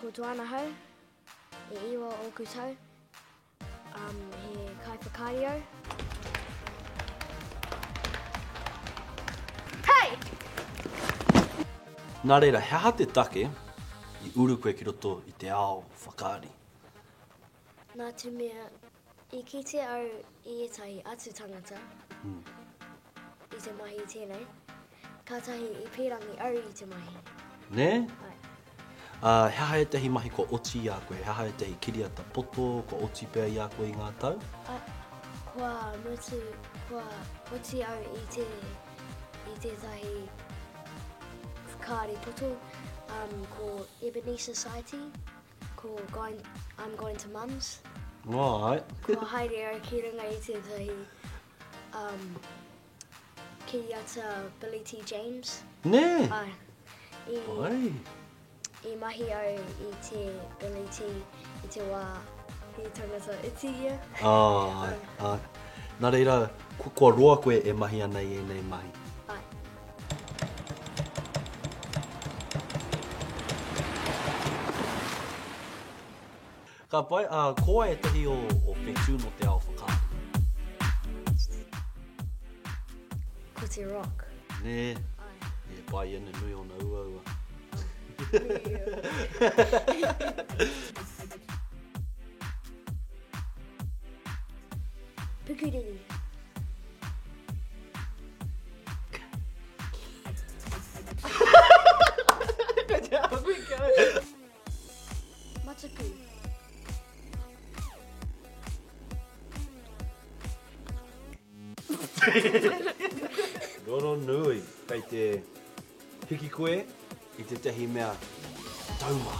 koutou ana hau, e iwa o koutou, he kai whakario. Hey! Nā reira, he aha te take I uru koe ki roto I te ao whakaari? Nā te mea, I kite au I etahi atu tangata, I te mahi I tēnei, kātahi I pērangi au I te mahi. Ne? Ai. He aha e tehi mahi ko oti I a koe, he aha e tehi kiriata poto, ko oti pēr I a koe I ngā tau? Kua oti au I tētahi whakaari poto, ko Ebenezer Society, I'm going to Mums. Right. Kua haere au ki runga I tētahi kiriata Billy T. James. Ne? Ai. Ai. I mahi au I te Billy T I te wā I tangata iti ia. Ai. Nā reira, kua roa koe e mahi ana I nei mahi. Ai. Ka pai, koa e tehi o whetū no te ao whakaari. Ko te rock. Ne? Ai. E pai ene nui o na ua. Pukuriri. Mataku. Roro nui, kei te hiki koe I te tehi mea tauma.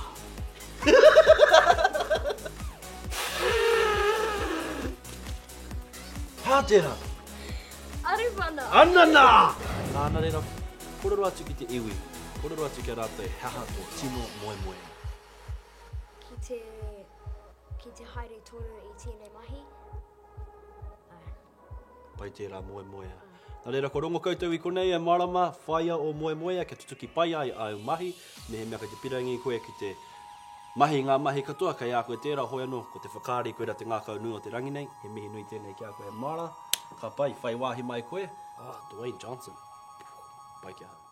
Pātera! Arumana. Anana! Nā reira, kororo atu ki te iwi. Kororo atu ki a rātou e haha tō tino moe moe. Ki te haere toru I tēnei mahi. Ai. Pai tērā moe moe. Nā reira, ko rongo koutou I konei e marama, whaia o moe moe, ke tutuki pai ai au mahi, me he mea kei te pirangi koe ki te mahi ngā mahi katoa, kei a koe tērā hoi anō, ko te whakaari koe ra te ngākau nui o te rangi nei, he mihi nui tēnei ki a koe mara, ka pai, whai wāhi mai koe, Dwayne Johnson, pai ki a.